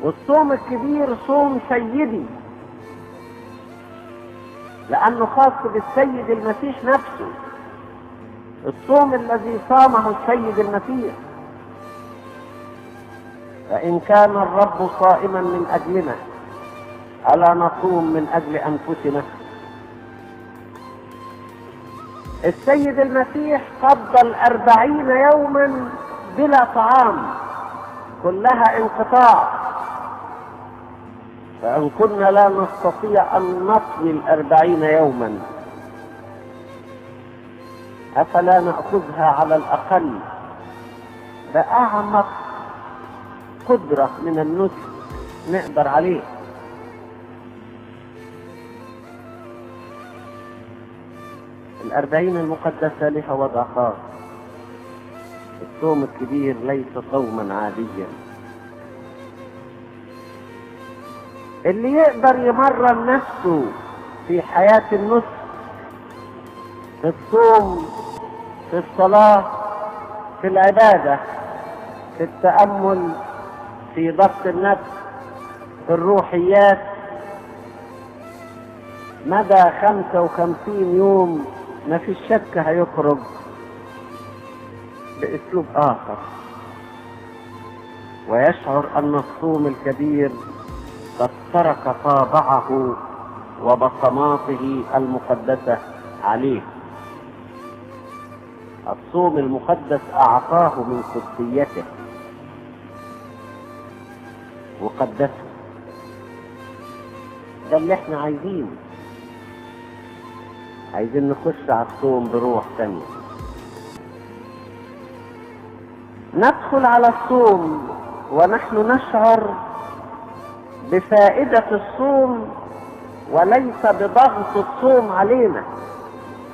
والصوم الكبير صوم سيدي، لأنه خاص بالسيد المسيح نفسه، الصوم الذي صامه السيد المسيح. فإن كان الرب صائما من أجلنا ألا نصوم من أجل أنفسنا؟ السيد المسيح قضى 40 يوما بلا طعام، كلها انقطاع. فإن كنا لا نستطيع أن نطوي 40 يوما، أفلا نأخذها على الأقل بأعمق قدرة من النسك نقدر عليه؟ ال40 المقدسة لها وضع خاص. الصوم الكبير ليس صوما عاديا. اللي يقدر يمرن نفسه في حياة النسك، في الصوم، في الصلاة، في العبادة، في التأمل، في ضبط النفس، في الروحيات، مدى 55 يوم ما في شك هيخرج بأسلوب آخر، ويشعر أن الصوم الكبير قد ترك طابعه وبصماته المقدسة عليه. الصوم المقدس أعطاه من قدسيته وقدسه. ده اللي احنا عايزين نخش على الصوم بروح تانية. ندخل على الصوم ونحن نشعر بفائدة الصوم وليس بضغط الصوم علينا.